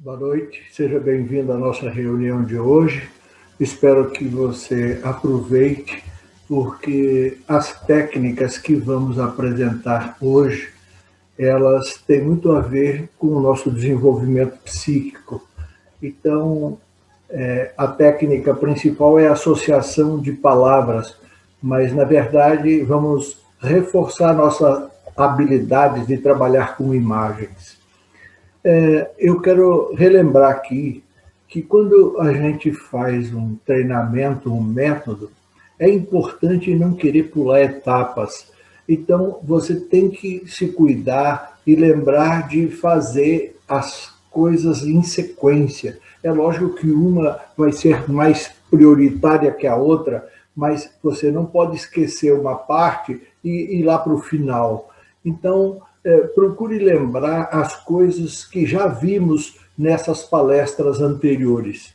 Boa noite, seja bem-vindo à nossa reunião de hoje. Espero que você aproveite, porque as técnicas que vamos apresentar hoje, elas têm muito a ver com o nosso desenvolvimento psíquico. Então, a técnica principal é a associação de palavras, mas, na verdade, vamos reforçar nossa habilidade de trabalhar com imagens. Eu quero relembrar aqui que quando a gente faz um treinamento, um método, é importante não querer pular etapas. Então, você tem que se cuidar e lembrar de fazer as coisas em sequência. É lógico que uma vai ser mais prioritária que a outra, mas você não pode esquecer uma parte e ir lá para o final. Então, procure lembrar as coisas que já vimos nessas palestras anteriores.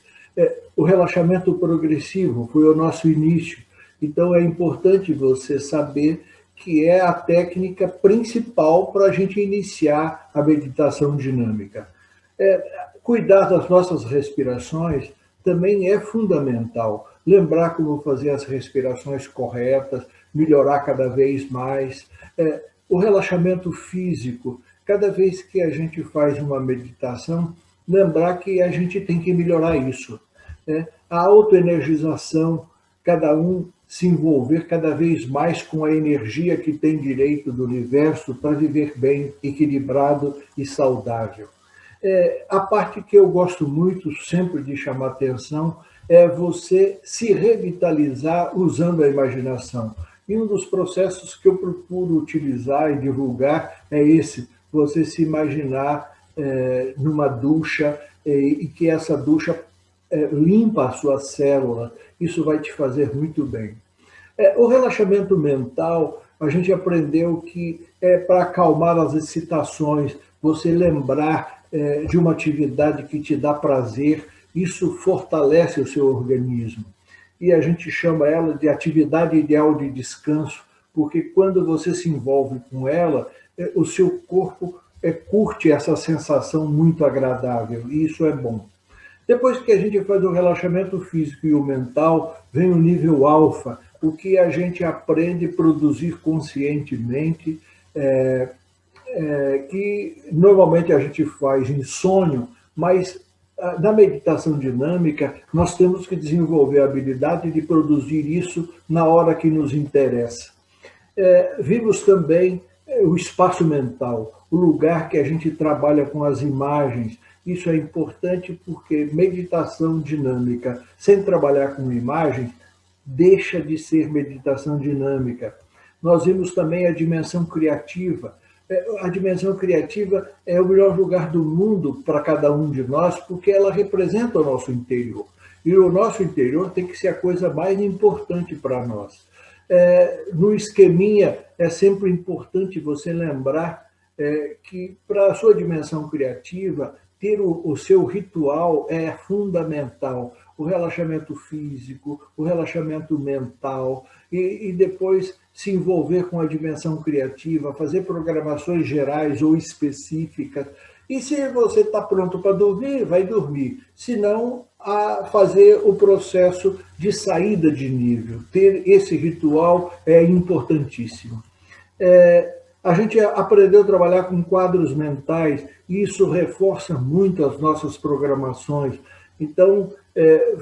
O relaxamento progressivo foi o nosso início, então é importante você saber que é a técnica principal para a gente iniciar a meditação dinâmica. Cuidar das nossas respirações também é fundamental. Lembrar como fazer as respirações corretas, melhorar cada vez mais. O relaxamento físico, cada vez que a gente faz uma meditação, lembrar que a gente tem que melhorar isso. A autoenergização, cada um se envolver cada vez mais com a energia que tem direito do universo para viver bem, equilibrado e saudável. A parte que eu gosto muito sempre de chamar atenção é você se revitalizar usando a imaginação. E um dos processos que eu procuro utilizar e divulgar é esse, você se imaginar numa ducha e que essa ducha limpa a sua célula, isso vai te fazer muito bem. O relaxamento mental, a gente aprendeu que é para acalmar as excitações, você lembrar de uma atividade que te dá prazer, isso fortalece o seu organismo. E a gente chama ela de atividade ideal de descanso, porque quando você se envolve com ela, o seu corpo curte essa sensação muito agradável, e isso é bom. Depois que a gente faz o relaxamento físico e o mental, vem o nível alfa, o que a gente aprende a produzir conscientemente, que normalmente a gente faz em sonho, mas na meditação dinâmica, nós temos que desenvolver a habilidade de produzir isso na hora que nos interessa. Vimos também o espaço mental, o lugar que a gente trabalha com as imagens. Isso é importante porque meditação dinâmica, sem trabalhar com imagens, deixa de ser meditação dinâmica. Nós vimos também a dimensão criativa. A dimensão criativa é o melhor lugar do mundo para cada um de nós, porque ela representa o nosso interior. E o nosso interior tem que ser a coisa mais importante para nós. No esqueminha, é sempre importante você lembrar que para a sua dimensão criativa, ter o seu ritual é fundamental. O relaxamento físico, o relaxamento mental, e depois se envolver com a dimensão criativa, fazer programações gerais ou específicas. E se você está pronto para dormir, vai dormir. Se não, a fazer o processo de saída de nível. Ter esse ritual é importantíssimo. A gente aprendeu a trabalhar com quadros mentais, e isso reforça muito as nossas programações. Então,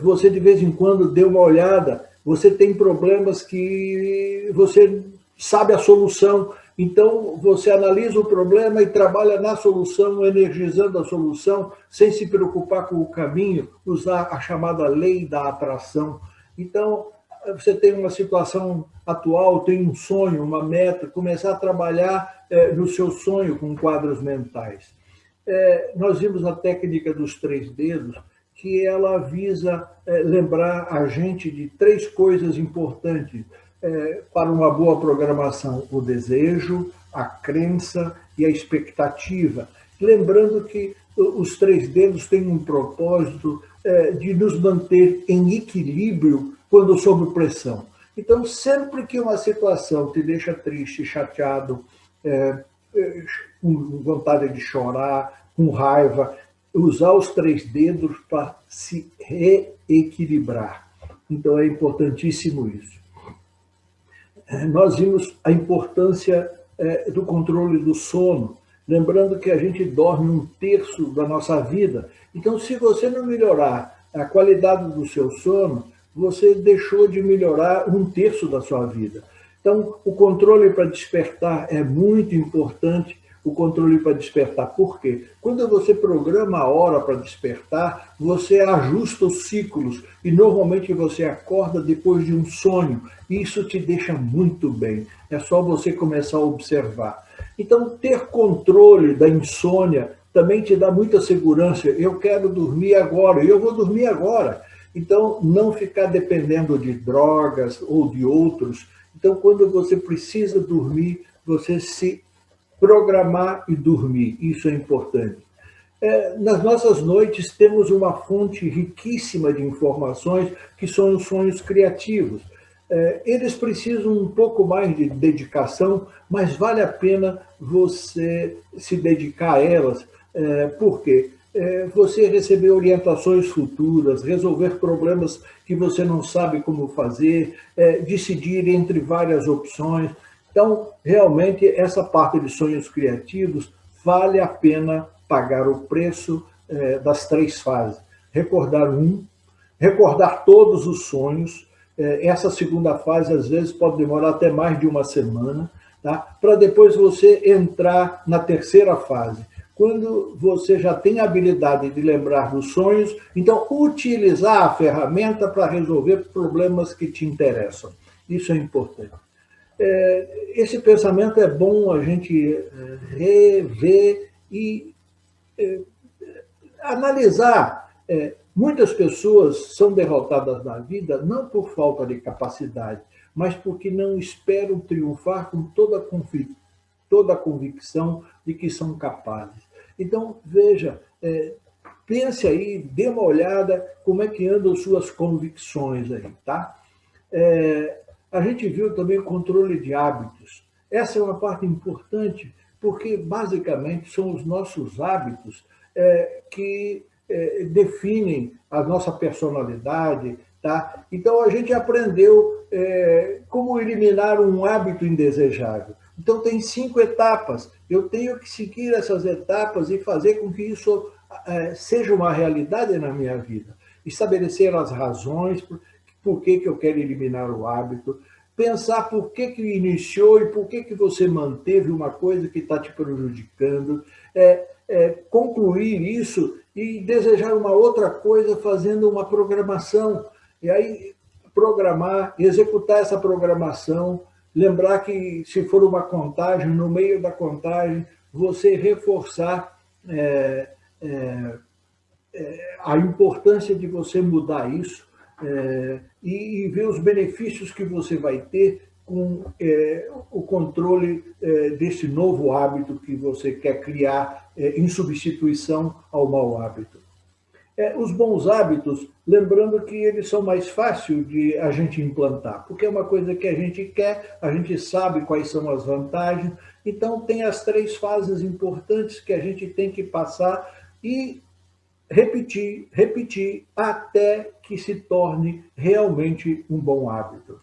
você de vez em quando dê uma olhada, você tem problemas que você sabe a solução, então você analisa o problema e trabalha na solução, energizando a solução, sem se preocupar com o caminho, usar a chamada lei da atração. Então, você tem uma situação atual, tem um sonho, uma meta, começar a trabalhar no seu sonho com quadros mentais. Nós vimos a técnica dos 3 dedos, que ela visa lembrar a gente de 3 coisas importantes para uma boa programação: o desejo, a crença e a expectativa. Lembrando que os três dedos têm um propósito de nos manter em equilíbrio quando sob pressão. Então, sempre que uma situação te deixa triste, chateado, com vontade de chorar, com raiva, usar os três dedos para se reequilibrar. Então, é importantíssimo isso. Nós vimos a importância do controle do sono, lembrando que a gente dorme 1/3 da nossa vida. Então, se você não melhorar a qualidade do seu sono, você deixou de melhorar 1/3 da sua vida. Então, o controle para despertar é muito importante, o controle para despertar. Por quê? Quando você programa a hora para despertar, você ajusta os ciclos e normalmente você acorda depois de um sonho. E isso te deixa muito bem. É só você começar a observar. Então, ter controle da insônia também te dá muita segurança. Eu quero dormir agora, e eu vou dormir agora. Então, não ficar dependendo de drogas ou de outros. Então, quando você precisa dormir, você se programar e dormir. Isso é importante. Nas nossas noites, temos uma fonte riquíssima de informações, que são os sonhos criativos. Eles precisam um pouco mais de dedicação, mas vale a pena você se dedicar a elas. Por quê? Você receber orientações futuras, resolver problemas que você não sabe como fazer, decidir entre várias opções. Então, realmente, essa parte de sonhos criativos vale a pena pagar o preço das 3 fases. Recordar todos os sonhos. Essa segunda fase, às vezes, pode demorar até mais de uma semana, tá? Para depois você entrar na terceira fase. Quando você já tem a habilidade de lembrar dos sonhos, então utilizar a ferramenta para resolver problemas que te interessam. Isso é importante. Esse pensamento é bom a gente rever e analisar. Muitas pessoas são derrotadas na vida não por falta de capacidade, mas porque não esperam triunfar com toda a convicção de que são capazes. Então, veja, pense aí, dê uma olhada como é que andam suas convicções aí, tá? A gente viu também o controle de hábitos. Essa é uma parte importante, porque basicamente são os nossos hábitos que definem a nossa personalidade, tá? Então a gente aprendeu como eliminar um hábito indesejável. Então tem 5 etapas. Eu tenho que seguir essas etapas e fazer com que isso seja uma realidade na minha vida. Estabelecer as razões por que eu quero eliminar o hábito, pensar por que iniciou e por que você manteve uma coisa que está te prejudicando, concluir isso e desejar uma outra coisa fazendo uma programação. E aí, programar, executar essa programação, lembrar que se for uma contagem, no meio da contagem, você reforçar a importância de você mudar isso e ver os benefícios que você vai ter com o controle desse novo hábito que você quer criar em substituição ao mau hábito. Os bons hábitos, lembrando que eles são mais fáceis de a gente implantar, porque é uma coisa que a gente quer, a gente sabe quais são as vantagens, então tem as 3 fases importantes que a gente tem que passar e repetir até que se torne realmente um bom hábito.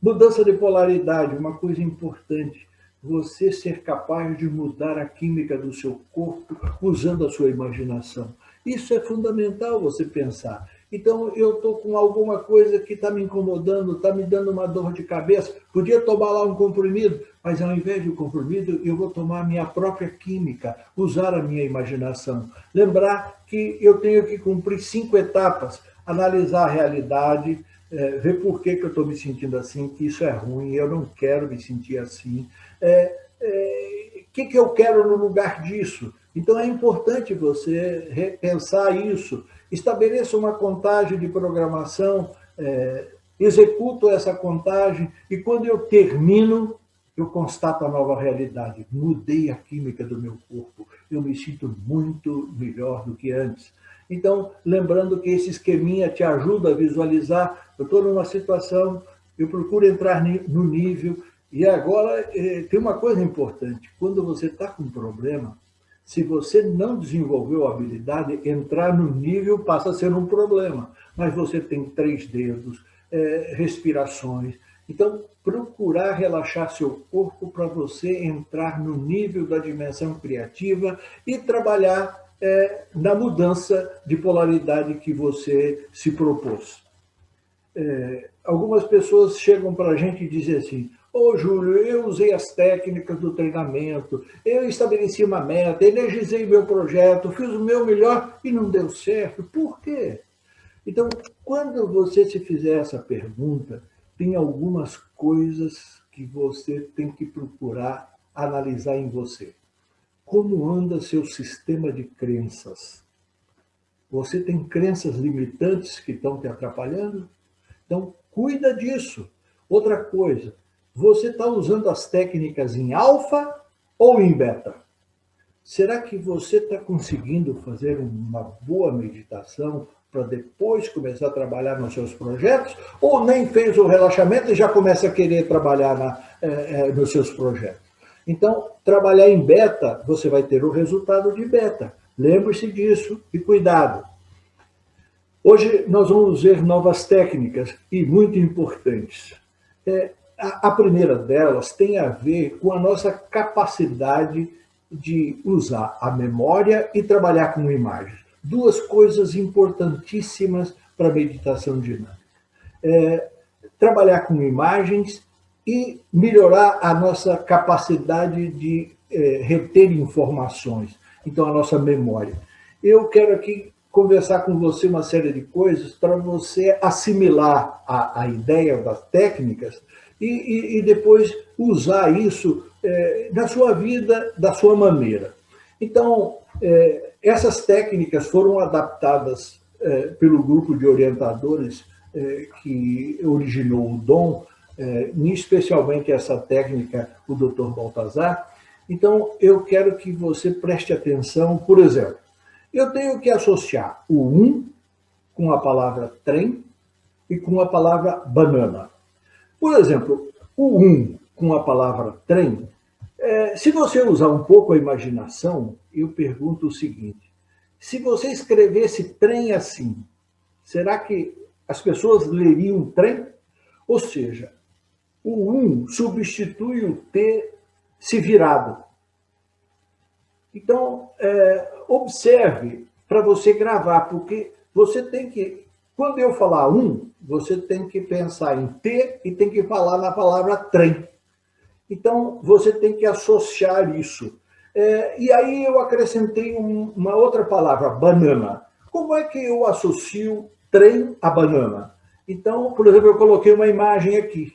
Mudança de polaridade, uma coisa importante, você ser capaz de mudar a química do seu corpo usando a sua imaginação. Isso é fundamental você pensar. Então, eu estou com alguma coisa que está me incomodando, está me dando uma dor de cabeça, podia tomar lá um comprimido, mas ao invés de um comprimido, eu vou tomar a minha própria química, usar a minha imaginação. Lembrar que eu tenho que cumprir 5 etapas, analisar a realidade, ver por que eu estou me sentindo assim, que isso é ruim, eu não quero me sentir assim. O que eu quero no lugar disso? Então é importante você repensar isso. Estabeleça uma contagem de programação, executo essa contagem e quando eu termino, eu constato a nova realidade, mudei a química do meu corpo, eu me sinto muito melhor do que antes. Então, lembrando que esse esqueminha te ajuda a visualizar, eu estou numa situação, eu procuro entrar no nível, e agora tem uma coisa importante, quando você está com um problema, se você não desenvolveu a habilidade, entrar no nível passa a ser um problema, mas você tem 3 dedos, respirações, então procurar relaxar seu corpo para você entrar no nível da dimensão criativa e trabalhar na mudança de polaridade que você se propôs. Algumas pessoas chegam para a gente e dizem assim, Júlio, eu usei as técnicas do treinamento, eu estabeleci uma meta, energizei meu projeto, fiz o meu melhor e não deu certo. Por quê? Então, quando você se fizer essa pergunta, tem algumas coisas que você tem que procurar analisar em você. Como anda seu sistema de crenças? Você tem crenças limitantes que estão te atrapalhando? Então, cuida disso. Outra coisa, você está usando as técnicas em alfa ou em beta? Será que você está conseguindo fazer uma boa meditação para depois começar a trabalhar nos seus projetos? Ou nem fez o relaxamento e já começa a querer trabalhar nos seus projetos? Então, trabalhar em beta, você vai ter o resultado de beta. Lembre-se disso e cuidado. Hoje nós vamos ver novas técnicas e muito importantes. A primeira delas tem a ver com a nossa capacidade de usar a memória e trabalhar com imagens. 2 coisas importantíssimas para a meditação dinâmica. Trabalhar com imagens e melhorar a nossa capacidade de reter informações, então a nossa memória. Eu quero aqui conversar com você uma série de coisas para você assimilar a ideia das técnicas e depois usar isso na sua vida, da sua maneira. Então, essas técnicas foram adaptadas pelo grupo de orientadores que originou o Dom, especialmente essa técnica, o Dr. Baltazar. Então, eu quero que você preste atenção, por exemplo, eu tenho que associar o 1 com a palavra trem e com a palavra banana. Por exemplo, o 1 com a palavra trem, se você usar um pouco a imaginação, eu pergunto o seguinte, se você escrevesse trem assim, será que as pessoas leriam trem? Ou seja, o 1 substitui o T se virado. Então, observe para você gravar, porque você tem que, quando eu falar 1, você tem que pensar em T e tem que falar na palavra trem. Então, você tem que associar isso. E aí eu acrescentei uma outra palavra, banana. Como é que eu associo trem a banana? Então, por exemplo, eu coloquei uma imagem aqui.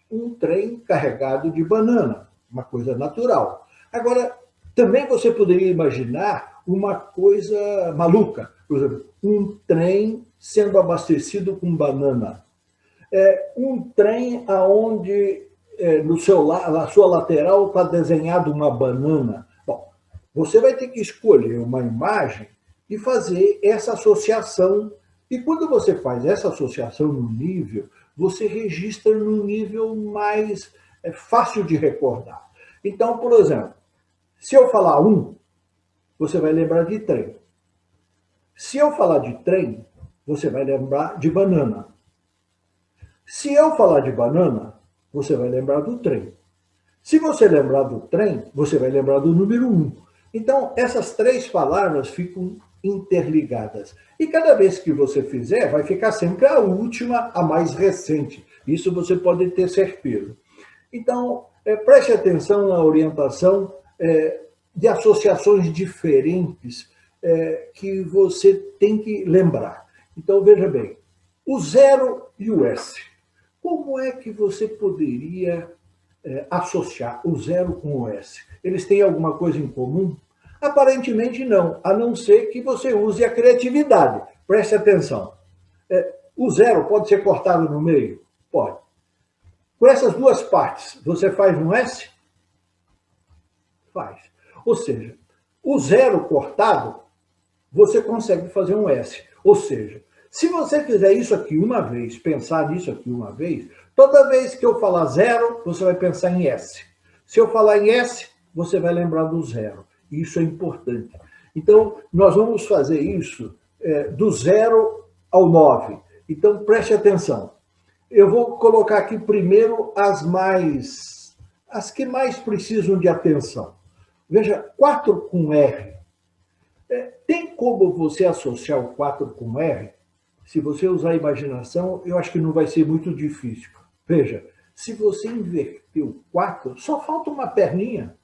Um trem carregado de banana, uma coisa natural. Agora, também você poderia imaginar uma coisa maluca. Por exemplo, um trem sendo abastecido com banana. Um trem onde na sua lateral está desenhado uma banana. Bom, você vai ter que escolher uma imagem e fazer essa associação. E quando você faz essa associação no nível, você registra num nível mais fácil de recordar. Então, por exemplo, se eu falar 1, você vai lembrar de trem. Se eu falar de trem, você vai lembrar de banana. Se eu falar de banana, você vai lembrar do trem. Se você lembrar do trem, você vai lembrar do número 1. Então, essas 3 palavras ficam interligadas. E cada vez que você fizer, vai ficar sempre a última, a mais recente. Isso você pode ter certeza. Então, preste atenção na orientação de associações diferentes que você tem que lembrar. Então, veja bem, o 0 e o S. Como é que você poderia associar o 0 com o S? Eles têm alguma coisa em comum? Aparentemente não, a não ser que você use a criatividade. Preste atenção. O 0 pode ser cortado no meio? Pode. Com essas duas partes, você faz um S? Faz. Ou seja, o zero cortado, você consegue fazer um S. Ou seja, se você fizer isso aqui uma vez, pensar nisso aqui uma vez, toda vez que eu falar zero, você vai pensar em S. Se eu falar em S, você vai lembrar do zero. Isso é importante. Então, nós vamos fazer isso do 0 ao 9. Então, preste atenção. Eu vou colocar aqui primeiro as que mais precisam de atenção. Veja, 4 com R. Tem como você associar o 4 com R? Se você usar a imaginação, eu acho que não vai ser muito difícil. Veja, se você inverter o 4, só falta uma perninha.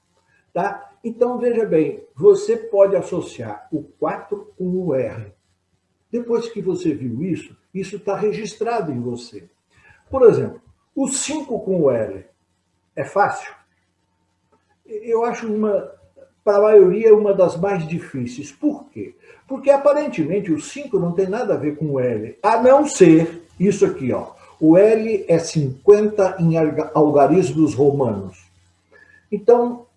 Tá? Então, veja bem, você pode associar o 4 com o R. Depois que você viu isso está registrado em você. Por exemplo, o 5 com o L é fácil? Eu acho para a maioria, uma das mais difíceis. Por quê? Porque, aparentemente, o 5 não tem nada a ver com o L, a não ser isso aqui, ó. O L é 50 em algarismos romanos. Então,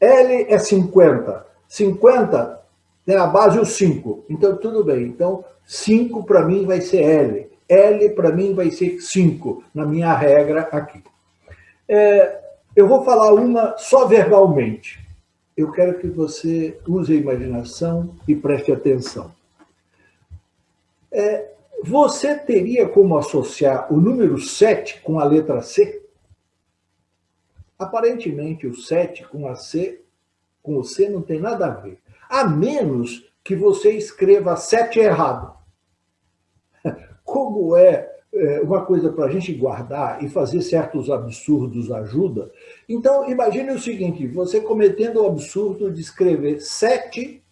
L é 50. 50 tem a base o 5. Então, tudo bem. Então, 5 para mim vai ser L. L para mim vai ser 5, na minha regra aqui. Eu vou falar uma só verbalmente. Eu quero que você use a imaginação e preste atenção. Você teria como associar o número 7 com a letra C? Aparentemente, o 7 com o C não tem nada a ver. A menos que você escreva 7 errado. Como uma coisa para a gente guardar e fazer certos absurdos ajuda, então imagine o seguinte, você cometendo o absurdo de escrever 7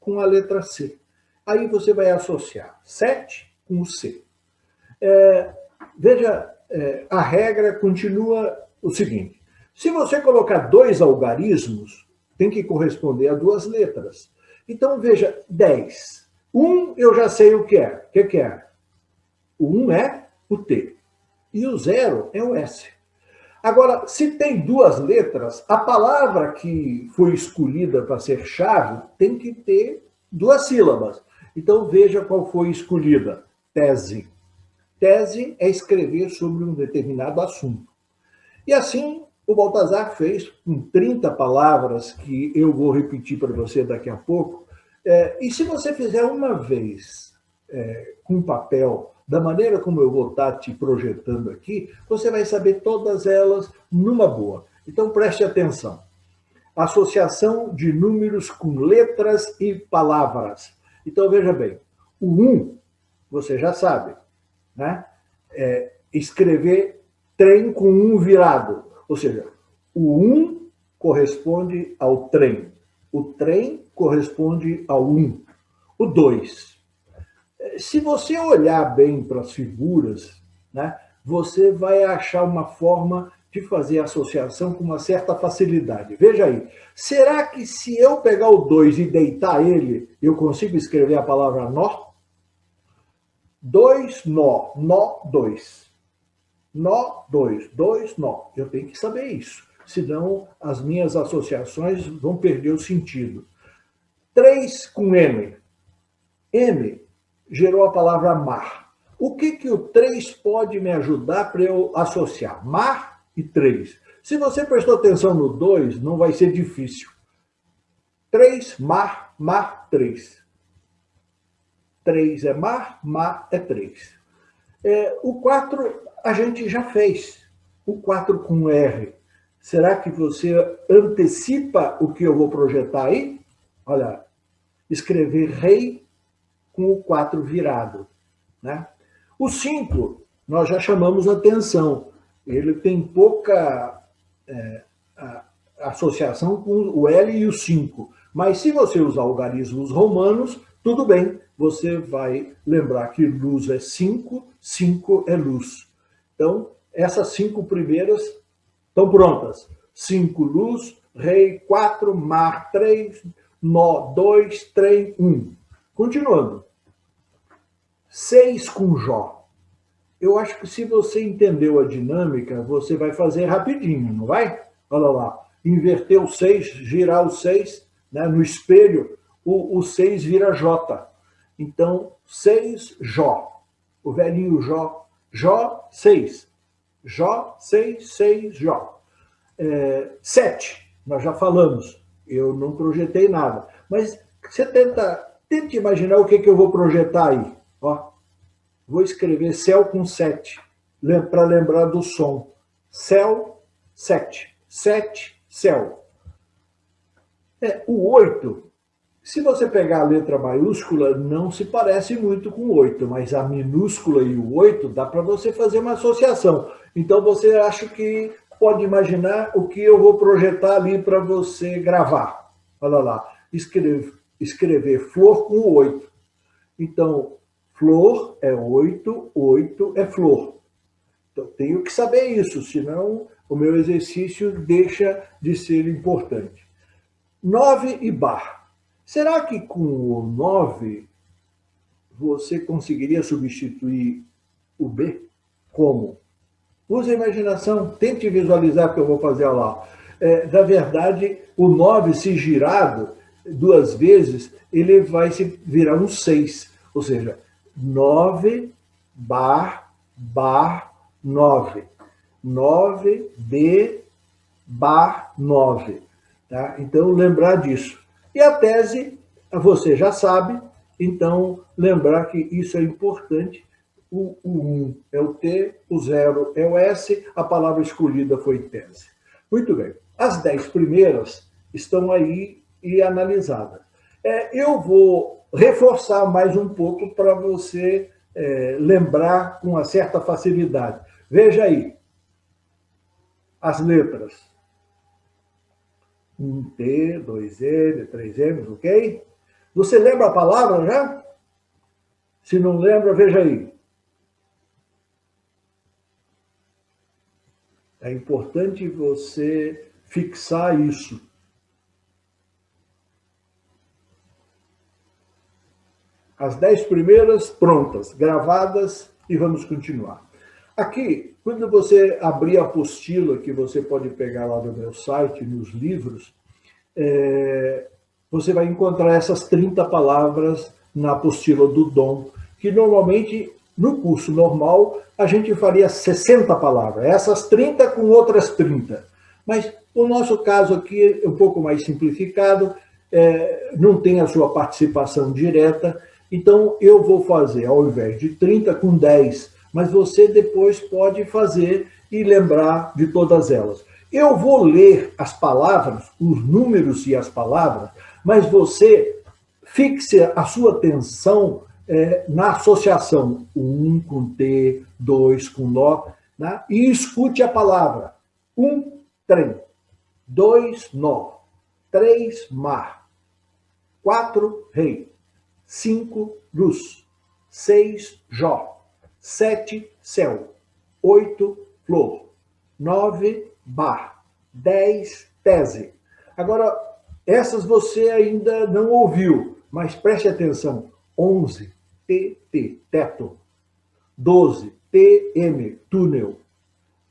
com a letra C. Aí você vai associar 7 com o C. Veja, a regra continua o seguinte, se você colocar 2 algarismos, tem que corresponder a 2 letras. Então, veja, 10. 1 eu já sei o que é. O que é? O 1 é o T. E o 0 é o S. Agora, se tem 2 letras, a palavra que foi escolhida para ser chave tem que ter 2 sílabas. Então, veja qual foi escolhida. Tese. Tese é escrever sobre um determinado assunto. E assim, o Baltazar fez com 30 palavras, que eu vou repetir para você daqui a pouco. E se você fizer uma vez com papel, da maneira como eu vou estar te projetando aqui, você vai saber todas elas numa boa. Então, preste atenção. Associação de números com letras e palavras. Então, veja bem, o 1, você já sabe, né? Escrever trem com 1 virado. Ou seja, o 1 corresponde ao trem. O trem corresponde ao 1. O 2. Se você olhar bem para as figuras, né, você vai achar uma forma de fazer associação com uma certa facilidade. Veja aí, será que se eu pegar o 2 e deitar ele, eu consigo escrever a palavra nó? 2 nó, nó 2. Nó 2, 2 nó. Eu tenho que saber isso, senão as minhas associações vão perder o sentido. 3 com M. M gerou a palavra mar. O que o 3 pode me ajudar para eu associar? Mar e 3. Se você prestou atenção no 2, não vai ser difícil. 3, mar, mar, 3. 3 é mar, mar é 3. O 4 a gente já fez. O 4 com R. Será que você antecipa o que eu vou projetar aí? Olha, escrever rei com o 4 virado, né? O 5, nós já chamamos atenção. Ele tem pouca associação com o L e o 5. Mas se você usar algarismos romanos, tudo bem. Você vai lembrar que luz é 5, 5 é luz. Então, essas 5 primeiras estão prontas. 5 luz, rei 4, mar 3, nó 2, trem 1. Continuando. 6 com Jó. eu acho que se você entendeu a dinâmica, você vai fazer rapidinho, não vai? Olha lá, inverter o 6, girar o 6, né? No espelho, o 6 vira J. Então, 6, Jó. O velhinho Jó. Jó, 6. Jó, 6, 6, Jó. 7, nós já falamos. Eu não projetei nada. Mas você tente imaginar o que eu vou projetar aí. Ó, vou escrever céu com 7, para lembrar do som. Céu, 7. 7, céu. O 8, se você pegar a letra maiúscula, não se parece muito com o 8, mas a minúscula e o 8 dá para você fazer uma associação. Então você acha que pode imaginar o que eu vou projetar ali para você gravar. Olha lá, escrever flor com o 8. Então, flor é 8, 8 é flor. Então, tenho que saber isso, senão o meu exercício deixa de ser importante. 9 e bar. Será que com o 9 você conseguiria substituir o B? Como? Use a imaginação, tente visualizar o que eu vou fazer lá. Na verdade, o 9, se girado 2 vezes, ele vai se virar um 6. Ou seja, 9 bar 9. 9 B bar 9. Tá? Então, lembrar disso. E a tese, você já sabe, então lembrar que isso é importante. O 1 é o T, o 0 é o S, a palavra escolhida foi tese. Muito bem. As 10 primeiras estão aí e analisadas. Eu vou reforçar mais um pouco para você lembrar com uma certa facilidade. Veja aí as letras. 1T, 2M, 3M, ok? Você lembra a palavra já? Se não lembra, veja aí. É importante você fixar isso. As 10 primeiras prontas, gravadas, e vamos continuar. Aqui, quando você abrir a apostila, que você pode pegar lá no meu site, nos livros, você vai encontrar essas 30 palavras na apostila do Dom, que normalmente, no curso normal, a gente faria 60 palavras, essas 30 com outras 30. Mas o nosso caso aqui é um pouco mais simplificado, não tem a sua participação direta, então eu vou fazer, ao invés de 30, com 10, mas você depois pode fazer e lembrar de todas elas. Eu vou ler as palavras, os números e as palavras, mas você fixe a sua atenção na associação 1 com T, 2 com Nó, né? E escute a palavra. 1, trem. 2, nó. 3, mar. 4, rei. 5, luz. 6, Jó. 7, céu. 8, flor. 9, bar. 10, tese. Agora, essas você ainda não ouviu, mas preste atenção. 11, TT, teto. 12, TM, túnel.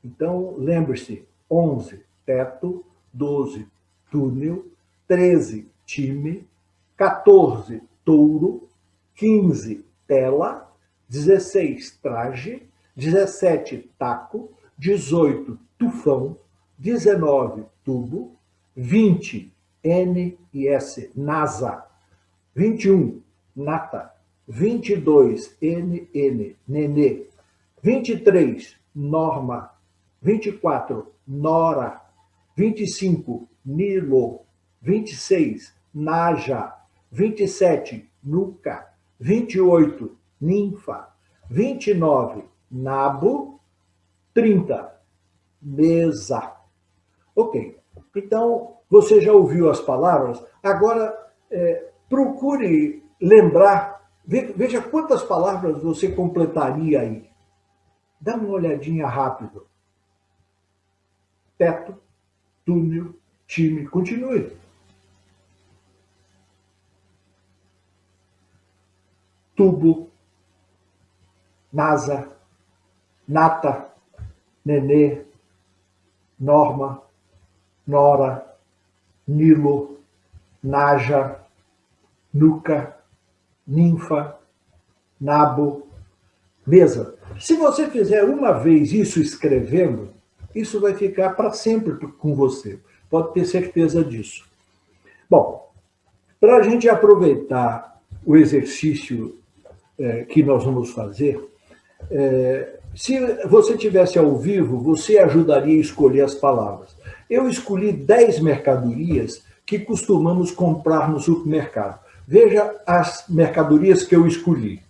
Então, lembre-se, 11, teto. 12, túnel. 13, time. 14, touro. 15, tela. 16, traje. 17, taco. 18, tufão. 19, tubo. 20, N e S, NASA. 21, nata. 22, NN, nenê. 23, norma. 24, nora. 25, nilo. 26, naja. 27, nuca. 28, ninfa. 29, nabo. 30, mesa. Ok. Então, você já ouviu as palavras? Agora, procure lembrar, veja quantas palavras você completaria aí. Dá uma olhadinha rápido. Teto, túnel, time, continue. Tubo, NASA, Nata, Nenê, Norma, Nora, Nilo, Naja, Nuca, Ninfa, Nabo, Mesa. Se você fizer uma vez isso escrevendo, isso vai ficar para sempre com você. Pode ter certeza disso. Bom, para a gente aproveitar o exercício que nós vamos fazer, se você tivesse ao vivo, você ajudaria a escolher as palavras. Eu escolhi 10 mercadorias que costumamos comprar no supermercado. Veja as mercadorias que eu escolhi: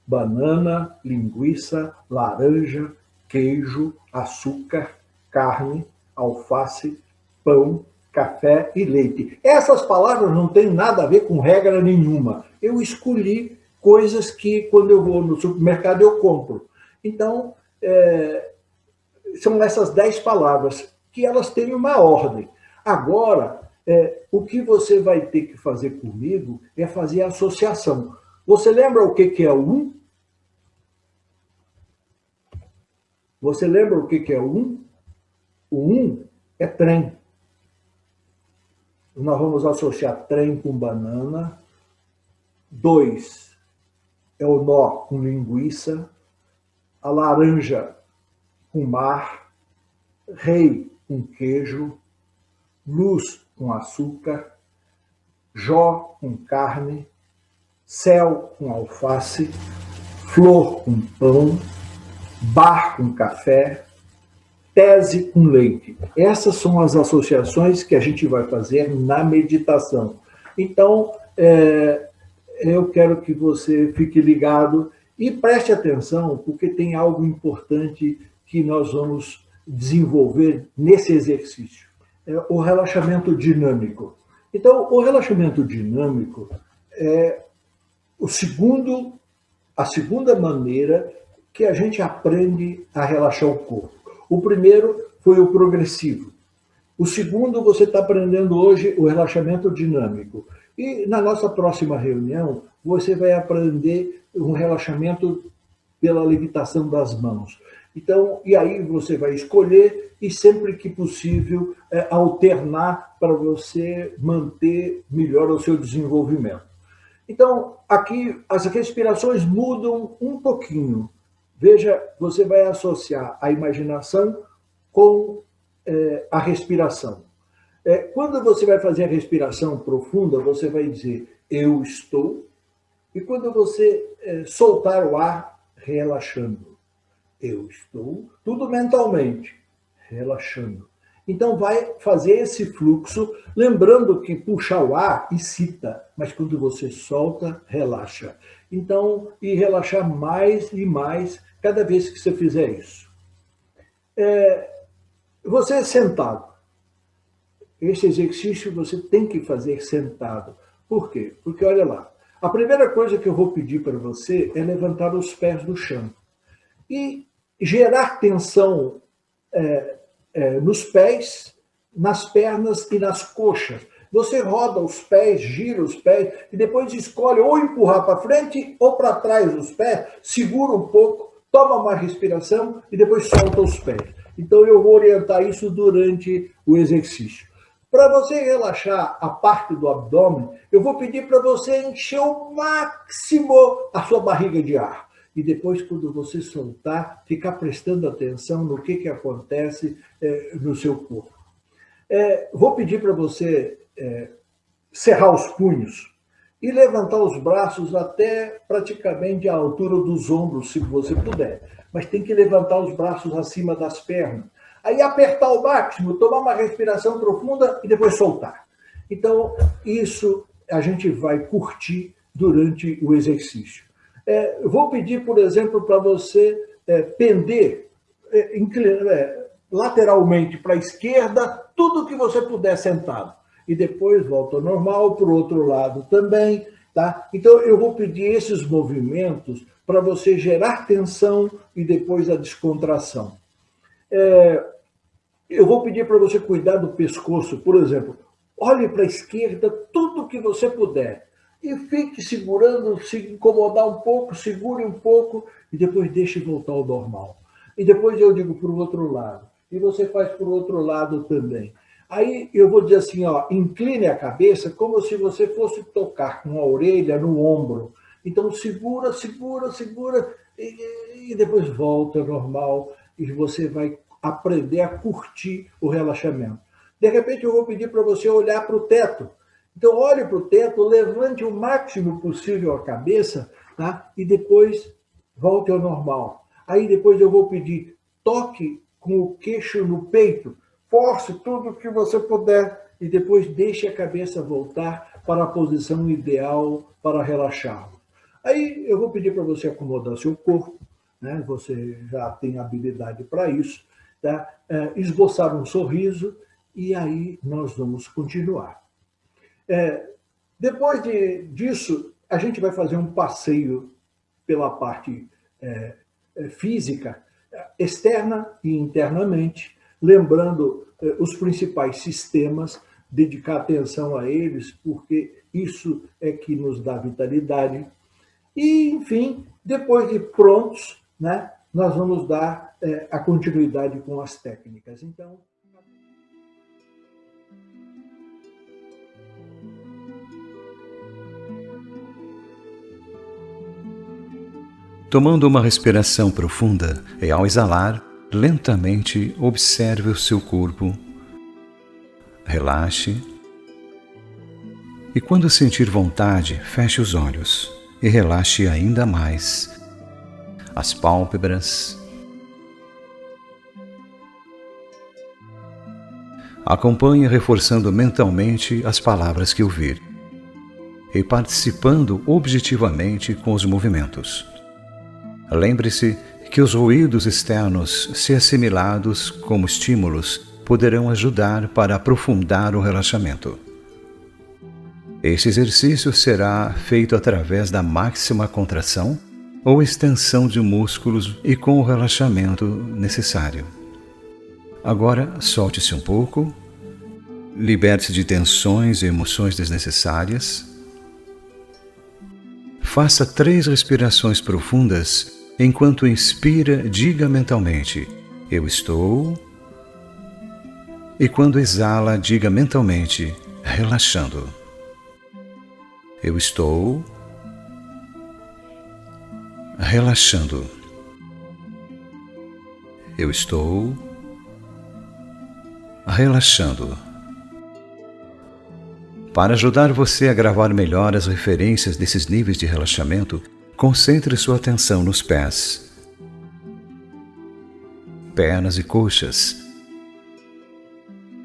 banana, linguiça, laranja, queijo, açúcar, carne, alface, pão, café e leite. Essas palavras não têm nada a ver com regra nenhuma. Eu escolhi coisas que, quando eu vou no supermercado, eu compro. Então, são essas 10 palavras, que elas têm uma ordem. Agora, o que você vai ter que fazer comigo é fazer a associação. Você lembra o que é o 1? Você lembra o que é o 1? O 1 é trem. Nós vamos associar trem com banana. 2 é o nó com linguiça. A laranja com mar. Rei com queijo. Luz com açúcar. Jó com carne. Céu com alface. Flor com pão. Bar com café. Tese com leite. Essas são as associações que a gente vai fazer na meditação. Então, eu quero que você fique ligado e preste atenção, porque tem algo importante que nós vamos desenvolver nesse exercício. O relaxamento dinâmico. Então, o relaxamento dinâmico é a segunda maneira que a gente aprende a relaxar o corpo. O primeiro foi o progressivo. O segundo, você está aprendendo hoje o relaxamento dinâmico. E na nossa próxima reunião, você vai aprender um relaxamento pela levitação das mãos. Então, e aí você vai escolher e sempre que possível alternar para você manter melhor o seu desenvolvimento. Então, aqui as respirações mudam um pouquinho. Veja, você vai associar a imaginação com a respiração. Quando você vai fazer a respiração profunda, você vai dizer, eu estou. E quando você soltar o ar, relaxando. Eu estou, tudo mentalmente, relaxando. Então, vai fazer esse fluxo, lembrando que puxar o ar excita, mas quando você solta, relaxa. Então, e relaxar mais e mais cada vez que você fizer isso. Você é sentado. Esse exercício você tem que fazer sentado. Por quê? Porque, olha lá, a primeira coisa que eu vou pedir para você é levantar os pés do chão. E gerar tensão nos pés, nas pernas e nas coxas. Você roda os pés, gira os pés e depois escolhe ou empurrar para frente ou para trás os pés, segura um pouco, toma uma respiração e depois solta os pés. Então eu vou orientar isso durante o exercício. Para você relaxar a parte do abdômen, eu vou pedir para você encher o máximo a sua barriga de ar. E depois, quando você soltar, ficar prestando atenção no que acontece no seu corpo. Vou pedir para você cerrar os punhos e levantar os braços até praticamente a altura dos ombros, se você puder. Mas tem que levantar os braços acima das pernas. Aí apertar o máximo, tomar uma respiração profunda e depois soltar. Então, isso a gente vai curtir durante o exercício. Vou pedir, por exemplo, para você pender lateralmente para a esquerda, tudo que você puder sentado. E depois volta ao normal, para o outro lado também. Tá? Então, eu vou pedir esses movimentos para você gerar tensão e depois a descontração. Eu vou pedir para você cuidar do pescoço, por exemplo. Olhe para a esquerda tudo que você puder. E fique segurando, se incomodar um pouco, segure um pouco e depois deixe voltar ao normal. e depois eu digo para o outro lado, e você faz para o outro lado também. Aí eu vou dizer assim, ó, incline a cabeça como se você fosse tocar com a orelha no ombro. Então segura, segura, segura, e depois volta ao normal, e você vai aprender a curtir o relaxamento. De repente eu vou pedir para você olhar para o teto. Então olhe para o teto, levante o máximo possível a cabeça, tá? E depois volte ao normal. Aí depois eu vou pedir, toque com o queixo no peito, force tudo que você puder e depois deixe a cabeça voltar para a posição ideal para relaxar. Aí eu vou pedir para você acomodar seu corpo, né? Você já tem habilidade para isso, tá? Esboçar um sorriso e aí nós vamos continuar. Depois disso, a gente vai fazer um passeio pela parte física, externa e internamente, lembrando os principais sistemas, dedicar atenção a eles, porque isso é que nos dá vitalidade. E, enfim, depois de prontos, né, nós vamos dar a continuidade com as técnicas. Então, tomando uma respiração profunda e ao exalar, lentamente observe o seu corpo. Relaxe. E quando sentir vontade, feche os olhos e relaxe ainda mais as pálpebras. Acompanhe reforçando mentalmente as palavras que ouvir e participando objetivamente com os movimentos. Lembre-se que os ruídos externos, se assimilados como estímulos, poderão ajudar para aprofundar o relaxamento. Este exercício será feito através da máxima contração ou extensão de músculos e com o relaxamento necessário. Agora, solte-se um pouco, liberte-se de tensões e emoções desnecessárias. Faça 3 respirações profundas. Enquanto inspira, diga mentalmente, eu estou. E quando exala, diga mentalmente, relaxando. Eu estou. Relaxando. Eu estou. Relaxando. Para ajudar você a gravar melhor as referências desses níveis de relaxamento, concentre sua atenção nos pés, pernas e coxas.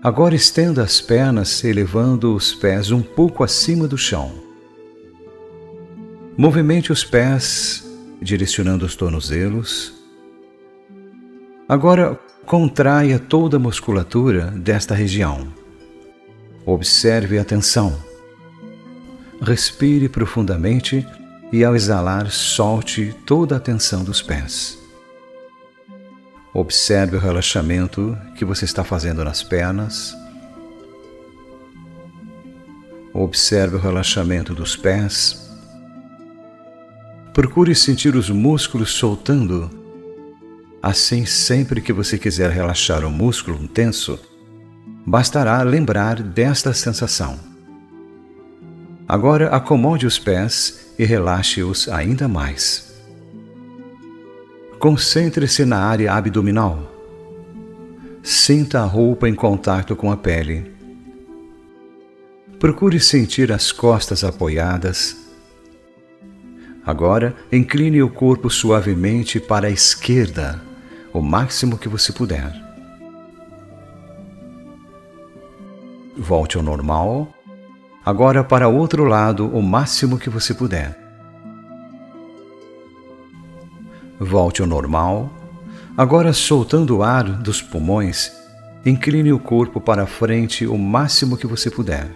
Agora estenda as pernas, elevando os pés um pouco acima do chão. Movimente os pés, direcionando os tornozelos. Agora contraia toda a musculatura desta região. Observe a tensão. Respire profundamente e ao exalar, solte toda a tensão dos pés. Observe o relaxamento que você está fazendo nas pernas. Observe o relaxamento dos pés. Procure sentir os músculos soltando. Assim, sempre que você quiser relaxar o músculo tenso, bastará lembrar desta sensação. Agora acomode os pés e relaxe-os ainda mais. Concentre-se na área abdominal. Sinta a roupa em contato com a pele. Procure sentir as costas apoiadas. Agora, incline o corpo suavemente para a esquerda, o máximo que você puder. Volte ao normal. Agora para o outro lado, o máximo que você puder. Volte ao normal. Agora, soltando o ar dos pulmões, incline o corpo para frente o máximo que você puder.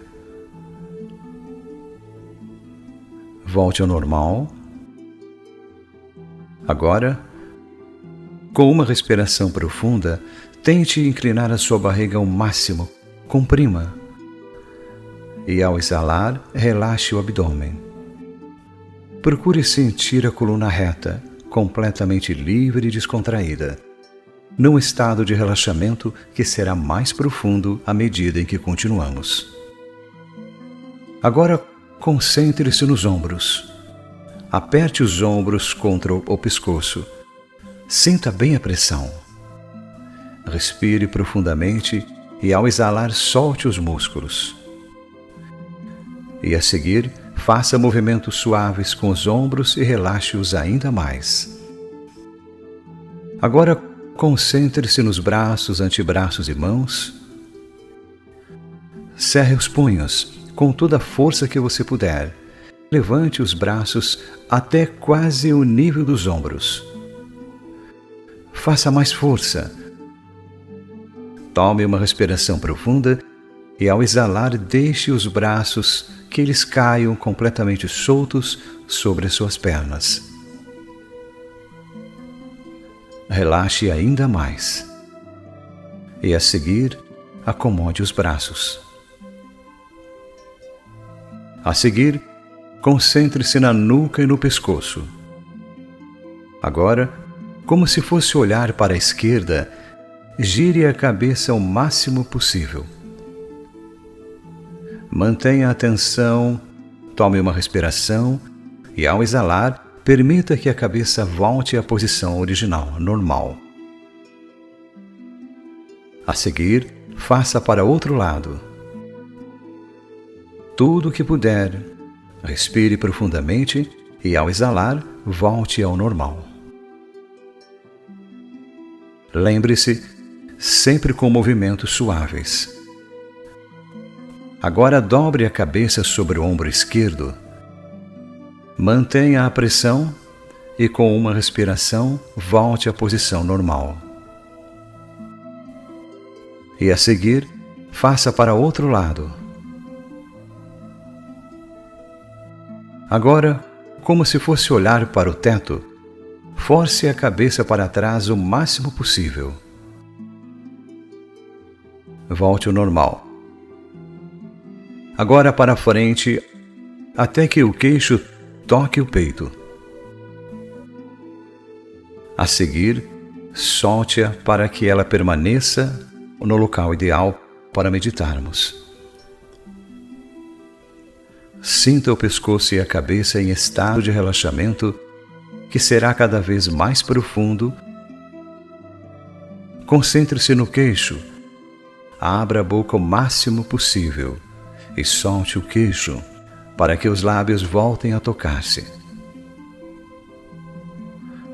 Volte ao normal. Agora, com uma respiração profunda, tente inclinar a sua barriga ao máximo. Comprima. E ao exalar, relaxe o abdômen. Procure sentir a coluna reta, completamente livre e descontraída, num estado de relaxamento que será mais profundo à medida em que continuamos. Agora, concentre-se nos ombros. Aperte os ombros contra o pescoço. Sinta bem a pressão. Respire profundamente e, ao exalar, solte os músculos. E a seguir, faça movimentos suaves com os ombros e relaxe-os ainda mais. Agora, concentre-se nos braços, antebraços e mãos. Cerre os punhos com toda a força que você puder. Levante os braços até quase o nível dos ombros. Faça mais força. Tome uma respiração profunda e, ao exalar, deixe os braços que eles caiam completamente soltos sobre as suas pernas. Relaxe ainda mais. E, a seguir, acomode os braços. A seguir, concentre-se na nuca e no pescoço. Agora, como se fosse olhar para a esquerda, gire a cabeça o máximo possível. Mantenha a atenção, tome uma respiração e, ao exalar, permita que a cabeça volte à posição original, normal. A seguir, faça para outro lado. Tudo o que puder, respire profundamente e, ao exalar, volte ao normal. Lembre-se, sempre com movimentos suaves. Agora dobre a cabeça sobre o ombro esquerdo. Mantenha a pressão e, com uma respiração, volte à posição normal. E, a seguir, faça para outro lado. Agora, como se fosse olhar para o teto, force a cabeça para trás o máximo possível. Volte ao normal. Agora para frente, até que o queixo toque o peito. A seguir, solte-a para que ela permaneça no local ideal para meditarmos. Sinta o pescoço e a cabeça em estado de relaxamento, que será cada vez mais profundo. Concentre-se no queixo. Abra a boca o máximo possível e solte o queixo para que os lábios voltem a tocar-se.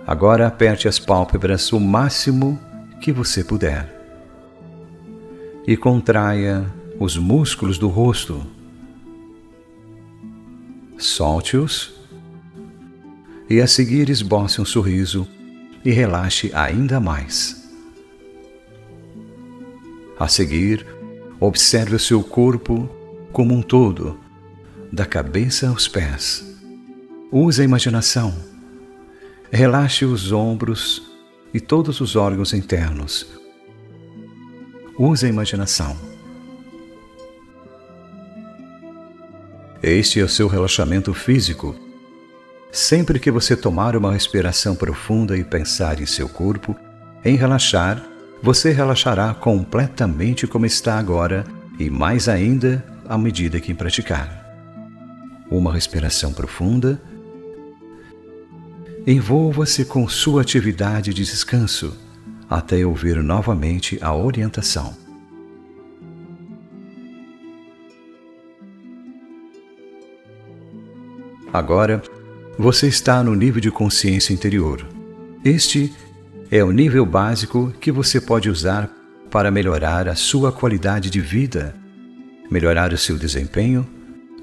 Agora aperte as pálpebras o máximo que você puder e contraia os músculos do rosto. Solte-os e, a seguir, esboce um sorriso e relaxe ainda mais. A seguir, observe o seu corpo como um todo, da cabeça aos pés. Use a imaginação. Relaxe os ombros e todos os órgãos internos. Use a imaginação. Este é o seu relaxamento físico. Sempre que você tomar uma respiração profunda e pensar em seu corpo, em relaxar, você relaxará completamente como está agora e mais ainda à medida que praticar. Uma respiração profunda. Envolva-se com sua atividade de descanso até ouvir novamente a orientação. Agora, você está no nível de consciência interior. Este é o nível básico que você pode usar para melhorar a sua qualidade de vida, melhorar o seu desempenho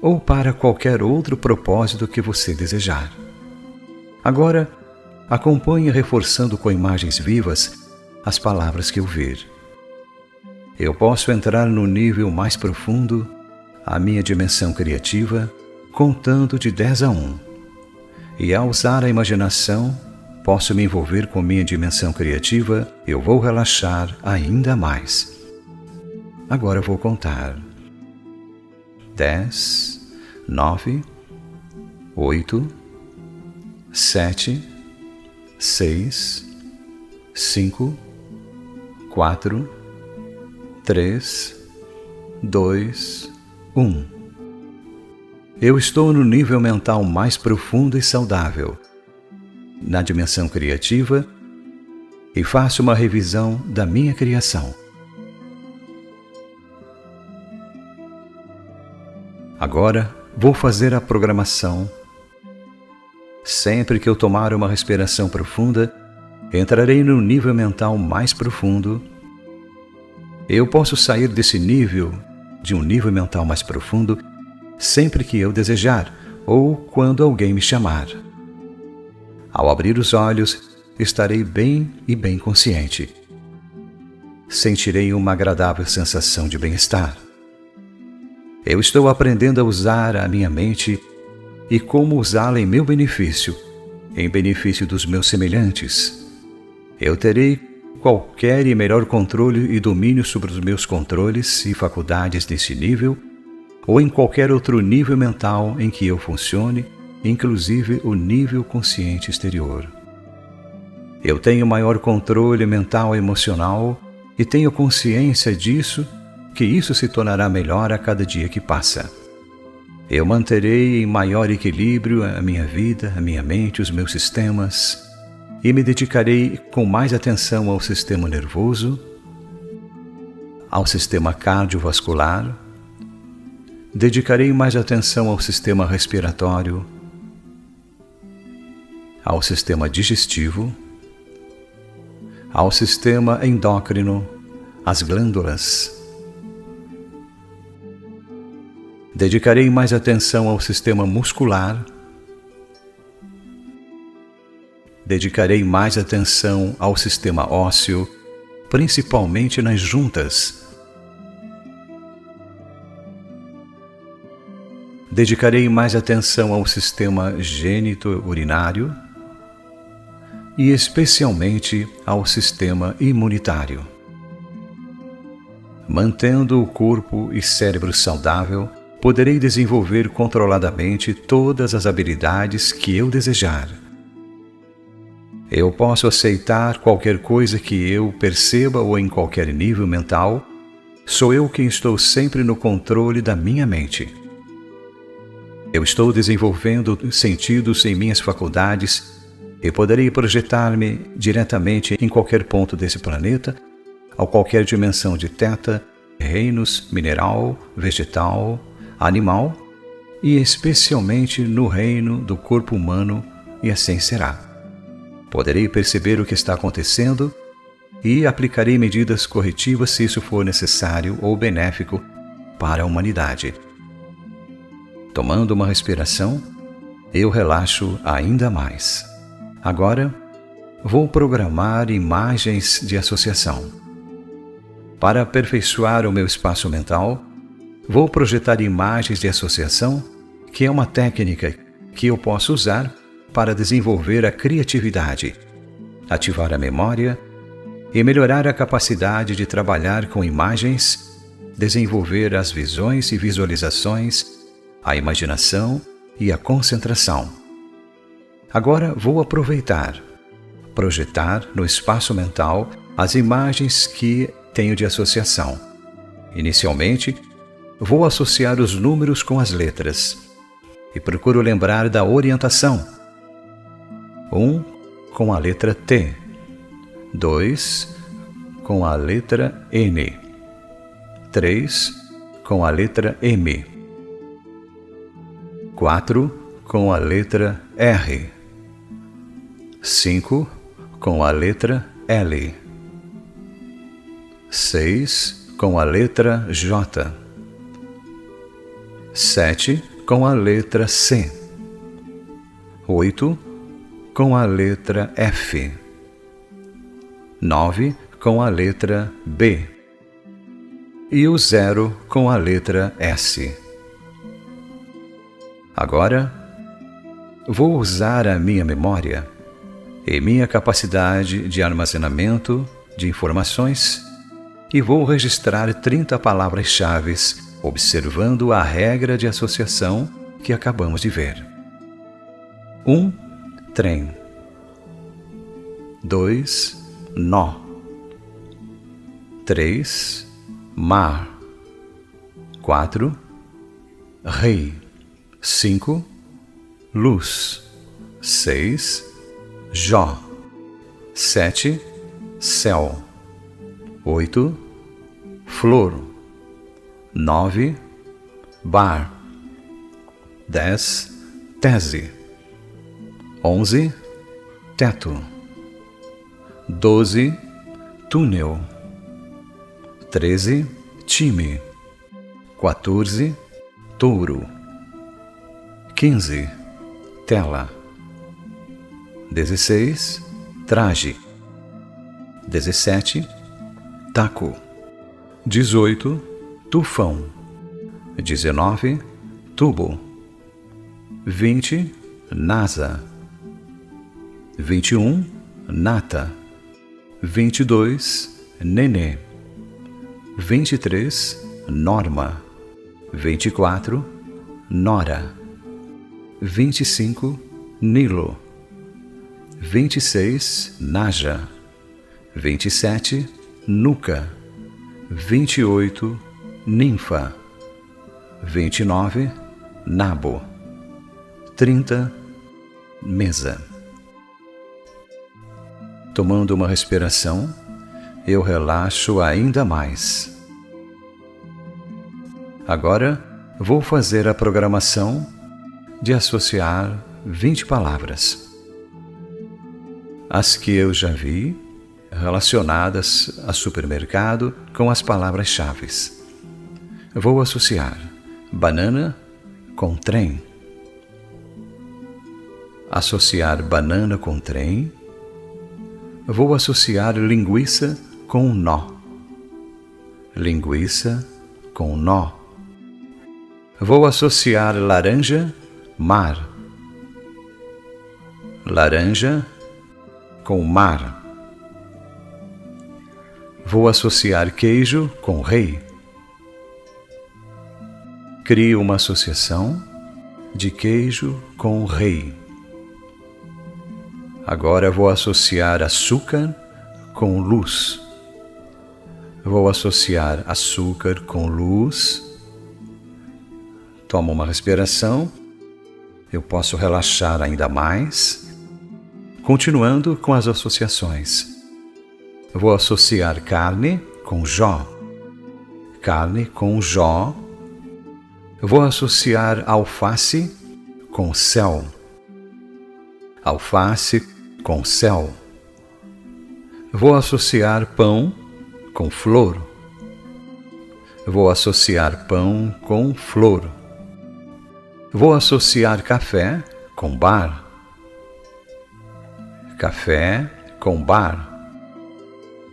ou para qualquer outro propósito que você desejar. Agora, acompanhe reforçando com imagens vivas as palavras que ouvir. Eu posso entrar no nível mais profundo, a minha dimensão criativa, contando de 10 a 1. E ao usar a imaginação, posso me envolver com minha dimensão criativa, eu vou relaxar ainda mais. Agora eu vou contar. 10, 9, 8, 7, 6, 5, 4, 3, 2, 1. Eu estou no nível mental mais profundo e saudável, na dimensão criativa, e faço uma revisão da minha criação. Agora vou fazer a programação. Sempre que eu tomar uma respiração profunda, entrarei no nível mental mais profundo. Eu posso sair desse nível, de um nível mental mais profundo, sempre que eu desejar ou quando alguém me chamar. Ao abrir os olhos, estarei bem e bem consciente. Sentirei uma agradável sensação de bem-estar. Eu estou aprendendo a usar a minha mente e como usá-la em meu benefício, em benefício dos meus semelhantes. Eu terei qualquer e melhor controle e domínio sobre os meus controles e faculdades nesse nível, ou em qualquer outro nível mental em que eu funcione, inclusive o nível consciente exterior. Eu tenho maior controle mental e emocional e tenho consciência disso, que isso se tornará melhor a cada dia que passa. Eu manterei em maior equilíbrio a minha vida, a minha mente, os meus sistemas, e me dedicarei com mais atenção ao sistema nervoso, ao sistema cardiovascular, dedicarei mais atenção ao sistema respiratório, ao sistema digestivo, ao sistema endócrino, às glândulas. Dedicarei mais atenção ao sistema muscular. Dedicarei mais atenção ao sistema ósseo, principalmente nas juntas. Dedicarei mais atenção ao sistema gênito-urinário e especialmente ao sistema imunitário. Mantendo o corpo e cérebro saudável, poderei desenvolver controladamente todas as habilidades que eu desejar. Eu posso aceitar qualquer coisa que eu perceba ou em qualquer nível mental. Sou eu quem estou sempre no controle da minha mente. Eu estou desenvolvendo sentidos em minhas faculdades e poderei projetar-me diretamente em qualquer ponto desse planeta, a qualquer dimensão de teta, reinos mineral, vegetal, animal e especialmente no reino do corpo humano, e assim será. Poderei perceber o que está acontecendo e aplicarei medidas corretivas se isso for necessário ou benéfico para a humanidade. Tomando uma respiração, eu relaxo ainda mais. Agora, vou programar imagens de associação. Para aperfeiçoar o meu espaço mental, vou projetar imagens de associação, que é uma técnica que eu posso usar para desenvolver a criatividade, ativar a memória e melhorar a capacidade de trabalhar com imagens, desenvolver as visões e visualizações, a imaginação e a concentração. Agora vou projetar no espaço mental as imagens que tenho de associação. Inicialmente, vou associar os números com as letras e procuro lembrar da orientação. 1 com a letra T, 2 com a letra N, 3 com a letra M, 4 com a letra R, 5 com a letra L, 6 com a letra J, 7 com a letra C, 8 com a letra F, 9 com a letra B e o 0 com a letra S. Agora, vou usar a minha memória e minha capacidade de armazenamento de informações e vou registrar 30 palavras-chave observando a regra de associação que acabamos de ver. 1. Trem. 2. Nó. 3, mar. 4, rei. 5, luz. 6, Jó. 7, céu. 8, flor. 9, bar. 10, tese. 11, teto. 12, túnel. 13, time. 14, touro. 15, tela. 16, traje. 17, taco. 18, tufão. 19, tubo. 20, nasa. 21, nata. 22, nenê. 23, norma. 24, nora. 25, Nilo. 26, Naja. 27, Nuca. 28, Ninfa. 29, Nabo. 30, Mesa. Tomando uma respiração, eu relaxo ainda mais. Agora vou fazer a programação de associar 20 palavras. As que eu já vi, relacionadas a supermercado com as palavras-chave. Vou associar banana com trem. Associar banana com trem. Vou associar linguiça com nó. Linguiça com nó. Vou associar laranja, mar. Laranja com mar. Vou associar queijo com rei. Crio uma associação de queijo com rei. Agora vou associar açúcar com luz. Vou associar açúcar com luz. Tomo uma respiração. Eu posso relaxar ainda mais. Continuando com as associações. Vou associar carne com Jó. Carne com Jó. Vou associar alface com céu. Alface com céu. Vou associar pão com flor. Vou associar pão com flor. Vou associar café com bar. Café com bar.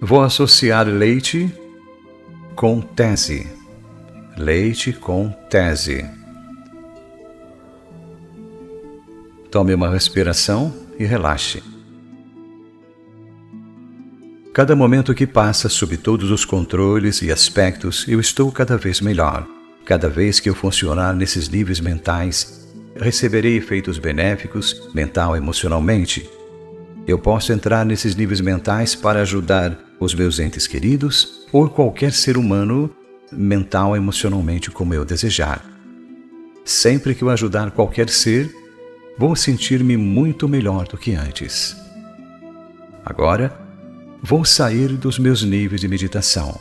Vou associar leite com tese. Leite com tese. Tome uma respiração e relaxe. Cada momento que passa sob todos os controles e aspectos, eu estou cada vez melhor. Cada vez que eu funcionar nesses níveis mentais, receberei efeitos benéficos mental e emocionalmente. Eu posso entrar nesses níveis mentais para ajudar os meus entes queridos ou qualquer ser humano mental e emocionalmente como eu desejar. Sempre que eu ajudar qualquer ser, vou sentir-me muito melhor do que antes. Agora, vou sair dos meus níveis de meditação.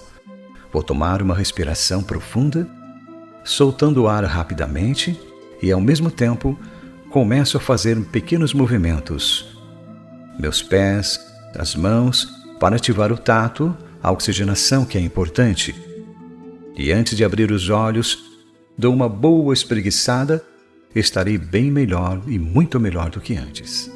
Vou tomar uma respiração profunda, soltando o ar rapidamente e, ao mesmo tempo, começo a fazer pequenos movimentos. Meus pés, as mãos, para ativar o tato, a oxigenação que é importante. E antes de abrir os olhos, dou uma boa espreguiçada, estarei bem melhor e muito melhor do que antes.